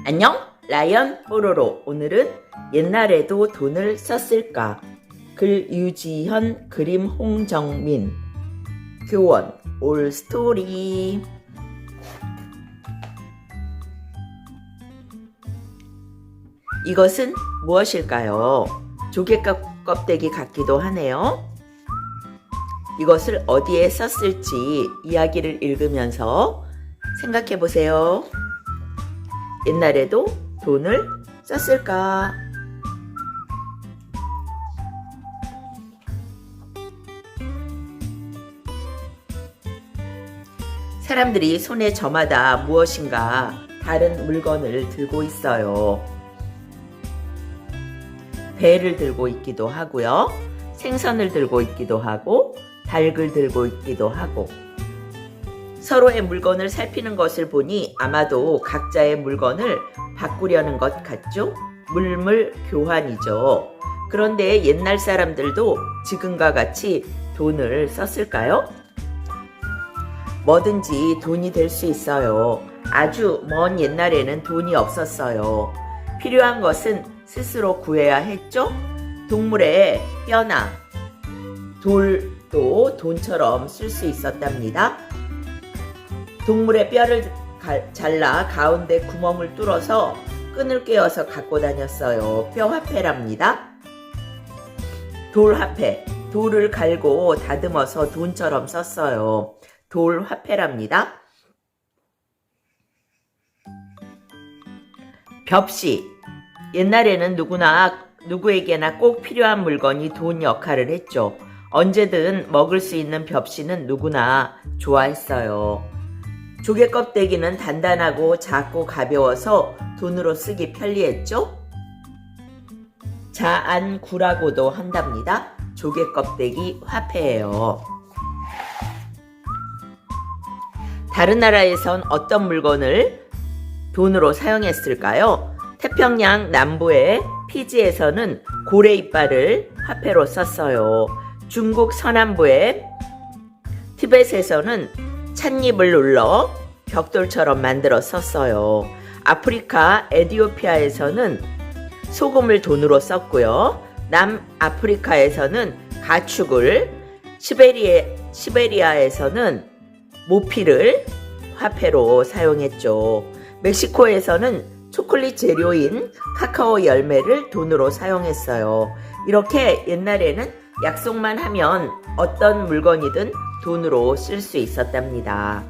안녕, 라이언 뽀로로. 오늘은 옛날에도 돈을 썼을까? 글 유지현, 그림 홍정민. 교원 올 스토리. 이것은 무엇일까요? 조개 껍데기 같기도 하네요. 이것을 어디에 썼을지 이야기를 읽으면서 생각해 보세요. 옛날에도 돈을 썼을까? 사람들이 손에 저마다 무엇인가 다른 물건을 들고 있어요. 배를 들고 있기도 하고요. 생선을 들고 있기도 하고, 닭을 들고 있기도 하고. 서로의 물건을 살피는 것을 보니 아마도 각자의 물건을 바꾸려는 것 같죠? 물물 교환이죠. 그런데 옛날 사람들도 지금과 같이 돈을 썼을까요? 뭐든지 돈이 될 수 있어요. 아주 먼 옛날에는 돈이 없었어요. 필요한 것은 스스로 구해야 했죠? 동물의 뼈나 돌도 돈처럼 쓸 수 있었답니다. 동물의 뼈를 잘라 가운데 구멍을 뚫어서 끈을 꿰어서 갖고 다녔어요. 뼈화폐랍니다. 돌화폐, 돌을 갈고 다듬어서 돈처럼 썼어요. 돌화폐랍니다. 벽시, 옛날에는 누구에게나 꼭 필요한 물건이 돈 역할을 했죠. 언제든 먹을 수 있는 벽시는 누구나 좋아했어요. 조개 껍데기는 단단하고 작고 가벼워서 돈으로 쓰기 편리했죠? 자안구라고도 한답니다. 조개 껍데기 화폐예요. 다른 나라에선 어떤 물건을 돈으로 사용했을까요? 태평양 남부의 피지에서는 고래 이빨을 화폐로 썼어요. 중국 서남부의 티벳에서는 찻잎을 눌러 벽돌처럼 만들어 썼어요. 아프리카 에티오피아에서는 소금을 돈으로 썼고요. 남아프리카에서는 가축을, 시베리아에서는 모피를 화폐로 사용했죠. 멕시코에서는 초콜릿 재료인 카카오 열매를 돈으로 사용했어요. 이렇게 옛날에는 약속만 하면 어떤 물건이든 돈으로 쓸 수 있었답니다.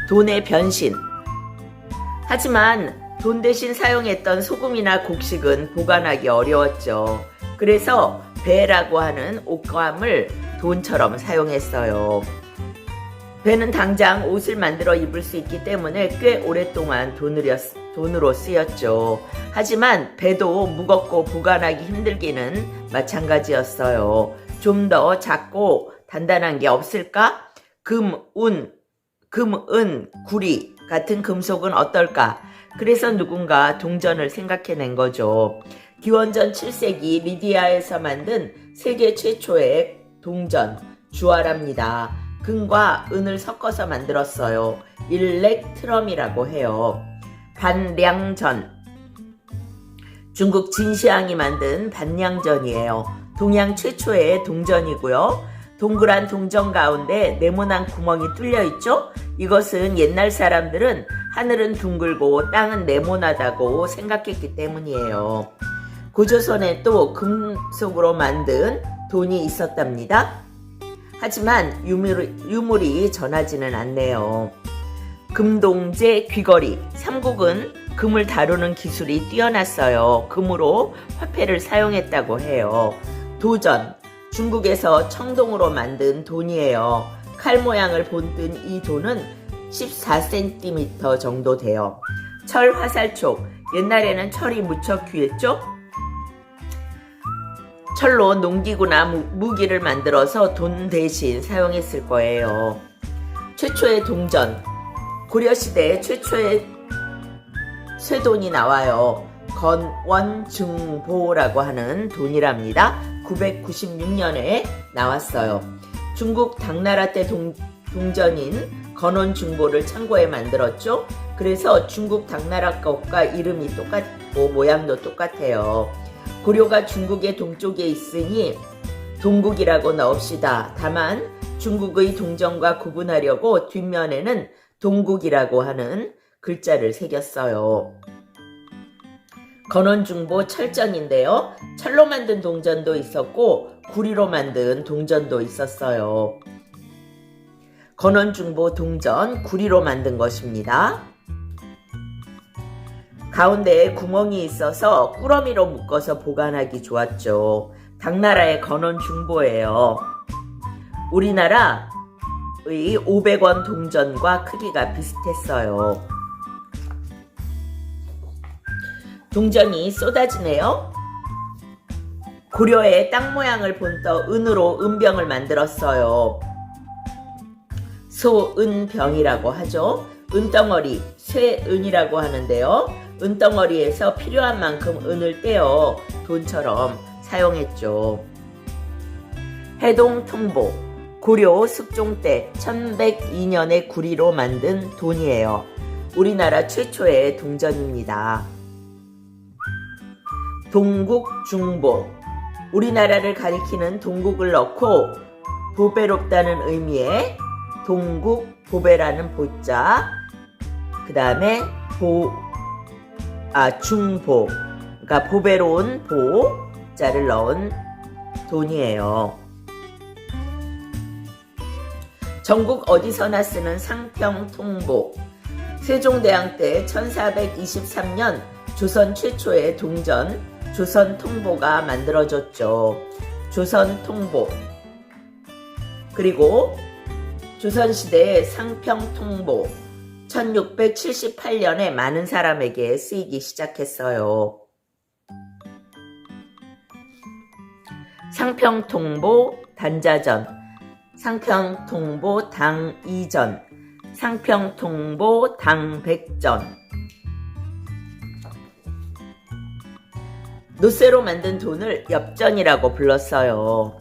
돈의 변신. 하지만 돈 대신 사용했던 소금이나 곡식은 보관하기 어려웠죠. 그래서 배라고 하는 옷감을 돈처럼 사용했어요. 배는 당장 옷을 만들어 입을 수 있기 때문에 꽤 오랫동안 돈으로 쓰였죠. 하지만 배도 무겁고 보관하기 힘들기는 마찬가지였어요. 좀 더 작고 단단한 게 없을까? 금, 은, 구리 같은 금속은 어떨까? 그래서 누군가 동전을 생각해낸 거죠. 기원전 7세기 리디아에서 만든 세계 최초의 동전, 주화랍니다. 금과 은을 섞어서 만들었어요. 일렉트럼이라고 해요. 반량전, 중국 진시황이 만든 반량전이에요. 동양 최초의 동전이고요. 동그란 동전 가운데 네모난 구멍이 뚫려 있죠? 이것은 옛날 사람들은 하늘은 둥글고 땅은 네모나다고 생각했기 때문이에요. 고조선에 또 금속으로 만든 돈이 있었답니다. 하지만 유물이 전하지는 않네요. 금동제 귀걸이. 삼국은 금을 다루는 기술이 뛰어났어요. 금으로 화폐를 사용했다고 해요. 도전. 중국에서 청동으로 만든 돈이에요. 칼 모양을 본뜬 이 돈은 14cm 정도 돼요. 철 화살촉. 옛날에는 철이 무척 귀했죠? 철로 농기구나 무기를 만들어서 돈 대신 사용했을 거예요. 최초의 동전, 고려시대에 최초의 쇠돈이 나와요. 건원중보라고 하는 돈이랍니다. 996년에 나왔어요. 중국 당나라 때 동전인 건원중보를 참고해 만들었죠. 그래서 중국 당나라 것과 이름이 똑같고 모양도 똑같아요. 고려가 중국의 동쪽에 있으니 동국이라고 넣읍시다. 다만 중국의 동전과 구분하려고 뒷면에는 동국이라고 하는 글자를 새겼어요. 건원중보 철전인데요. 철로 만든 동전도 있었고 구리로 만든 동전도 있었어요. 건원중보 동전 구리로 만든 것입니다. 가운데에 구멍이 있어서 꾸러미로 묶어서 보관하기 좋았죠. 당나라의 건원중보예요. 우리나라의 500원 동전과 크기가 비슷했어요. 동전이 쏟아지네요. 고려의 땅 모양을 본떠 은으로 은병을 만들었어요. 소은병이라고 하죠. 은덩어리, 쇠은이라고 하는데요. 은덩어리에서 필요한 만큼 은을 떼어 돈처럼 사용했죠. 해동통보, 고려 숙종 때 1102년에 구리로 만든 돈이에요. 우리나라 최초의 동전입니다. 동국중보, 우리나라를 가리키는 동국을 넣고 보배롭다는 의미의 동국 보배라는 보자, 그 다음에 중보, 그러니까 보배로운 보자를 넣은 돈이에요. 전국 어디서나 쓰는 상평통보, 세종대왕 때 1423년 조선 최초의 동전 조선통보가 만들어졌죠. 조선통보. 그리고 조선시대의 상평통보 1678년에 많은 사람에게 쓰이기 시작했어요. 상평통보 단자전, 상평통보 당이전, 상평통보 당백전. 노쇠로 만든 돈을 엽전이라고 불렀어요.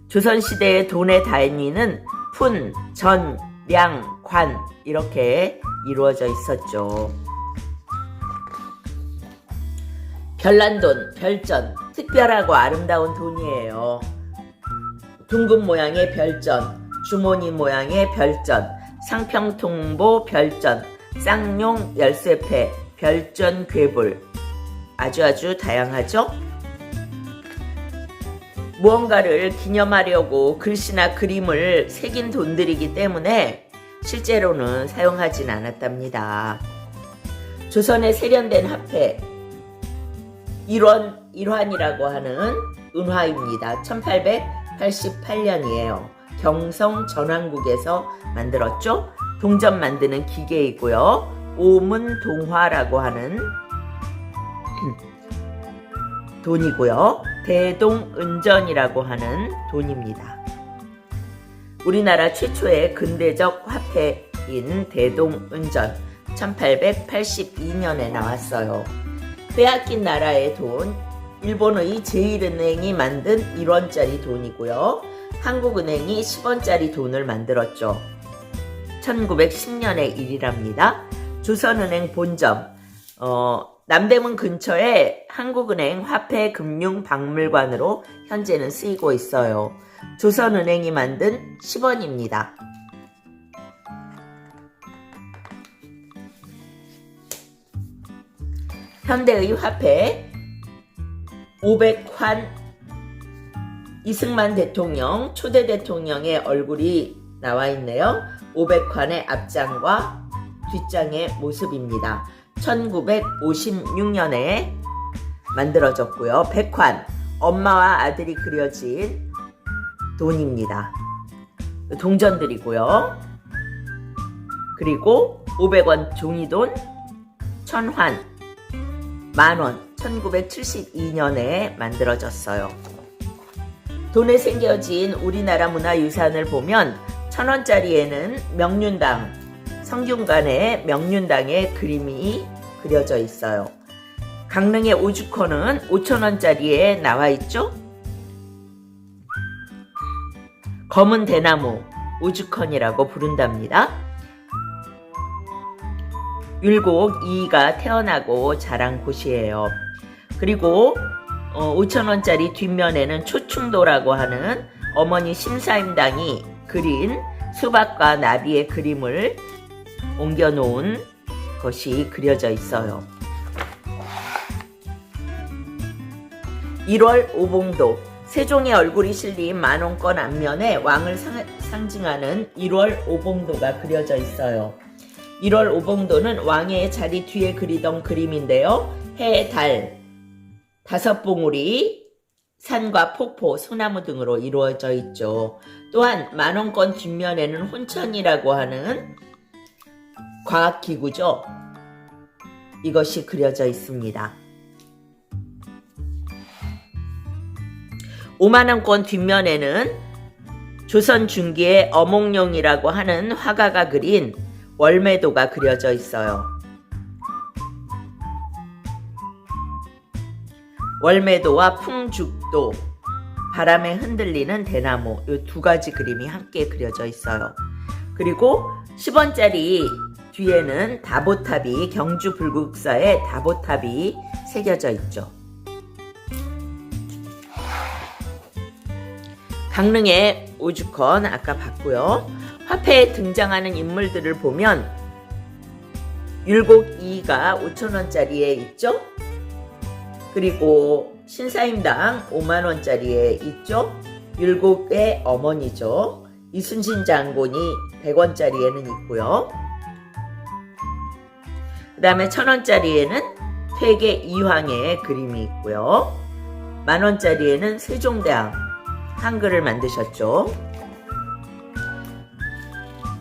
조선시대의 돈의 단위는 푼, 전, 량, 관 이렇게 이루어져 있었죠. 별난돈, 별전, 특별하고 아름다운 돈이에요. 둥근 모양의 별전, 주머니 모양의 별전, 상평통보 별전, 쌍용 열쇠패, 별전 괴불, 아주 다양하죠? 무언가를 기념하려고 글씨나 그림을 새긴 돈들이기 때문에 실제로는 사용하진 않았답니다. 조선에 세련된 화폐, 일환이라고 하는 은화입니다. 1888년이에요. 경성 전왕국에서 만들었죠? 동전 만드는 기계이고요. 오문동화라고 하는 돈이고요. 대동은전이라고 하는 돈입니다. 우리나라 최초의 근대적 화폐인 대동은전 1882년에 나왔어요. 빼앗긴 나라의 돈, 일본의 제1은행이 만든 1원짜리 돈이고요. 한국은행이 10원짜리 돈을 만들었죠. 1910년의 일이랍니다. 조선은행 본점, 남대문 근처에 한국은행 화폐금융박물관으로 현재는 쓰이고 있어요. 조선은행이 만든 10원입니다. 현대의 화폐 500환 이승만 대통령, 초대 대통령의 얼굴이 나와 있네요. 500환의 앞장과 뒷장의 모습입니다. 1956년에 만들어졌고요. 100환, 엄마와 아들이 그려진 돈입니다. 동전들이고요. 그리고 500원 종이돈, 1000환, 만원, 1972년에 만들어졌어요. 돈에 새겨진 우리나라 문화유산을 보면 1,000원짜리에는 명륜당, 성균관의 명륜당의 그림이 그려져 있어요. 강릉의 오죽헌은 5,000원짜리에 나와 있죠? 검은 대나무, 오죽헌이라고 부른답니다. 율곡 이이가 태어나고 자란 곳이에요. 그리고 5,000원짜리 뒷면에는 초충도라고 하는 어머니 심사임당이 그린 수박과 나비의 그림을 옮겨놓은 것이 그려져 있어요. 1월 오봉도, 세종의 얼굴이 실린 만원권 앞면에 왕을 상징하는 1월 오봉도가 그려져 있어요. 1월 오봉도는 왕의 자리 뒤에 그리던 그림인데요. 해, 달, 5봉우리, 산과 폭포, 소나무 등으로 이루어져 있죠. 또한 만원권 뒷면에는 혼천이라고 하는 과학기구죠. 이것이 그려져 있습니다. 5만원권 뒷면에는 조선 중기의 어몽룡이라고 하는 화가가 그린 월매도가 그려져 있어요. 월매도와 풍죽도, 바람에 흔들리는 대나무, 이 두 가지 그림이 함께 그려져 있어요. 그리고 10원짜리 뒤에는 다보탑이, 경주 불국사의 다보탑이 새겨져 있죠. 강릉의 오죽헌 아까 봤고요. 화폐에 등장하는 인물들을 보면 율곡 이이가 5,000원짜리에 있죠. 그리고 신사임당 5만원짜리에 있죠. 율곡의 어머니죠. 이순신 장군이 100원짜리에는 있고요. 그 다음에 1,000원짜리에는 퇴계 이황의 그림이 있고요. 만원짜리에는 세종대왕 한글을 만드셨죠.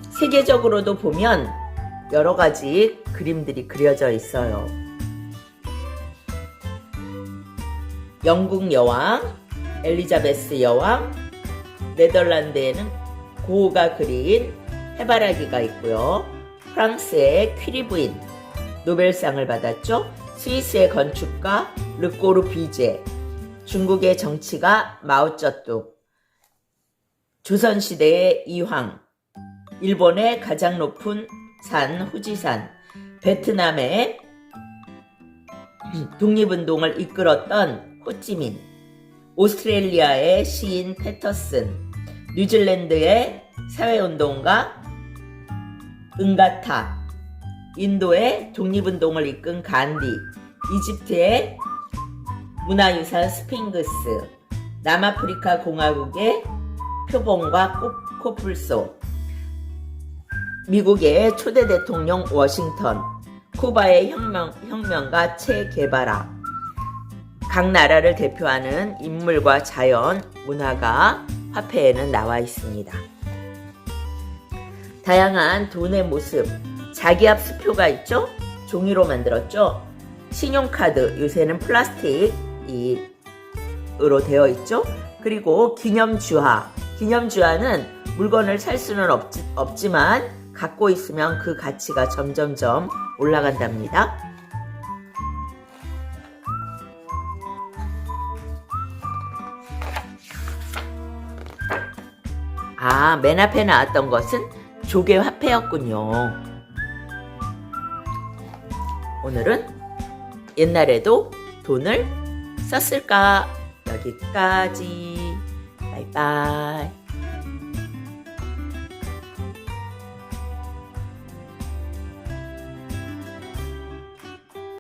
세계적으로도 보면 여러 가지 그림들이 그려져 있어요. 영국 여왕, 엘리자베스 여왕, 네덜란드에는 고흐가 그린 해바라기가 있고요. 프랑스의 퀴리 부인, 노벨상을 받았죠. 스위스의 건축가 르꼬르 비제, 중국의 정치가 마오쩌둥, 조선시대의 이황, 일본의 가장 높은 산 후지산, 베트남의 독립운동을 이끌었던 호찌민, 오스트레일리아의 시인 패터슨, 뉴질랜드의 사회운동가 응가타, 인도의 독립운동을 이끈 간디, 이집트의 문화유산 스핑크스, 남아프리카 공화국의 표본과 코뿔소, 미국의 초대 대통령 워싱턴, 쿠바의 혁명가 체 게바라, 각 나라를 대표하는 인물과 자연, 문화가 화폐에는 나와 있습니다. 다양한 돈의 모습, 자기압 수표가 있죠? 종이로 만들었죠? 신용카드, 요새는 플라스틱으로 되어 있죠? 그리고 기념주화, 기념주화는 물건을 살 수는 없지만 갖고 있으면 그 가치가 점점점 올라간답니다. 맨 앞에 나왔던 것은 조개 화폐였군요. 오늘은 옛날에도 돈을 썼을까? 여기까지. 바이바이.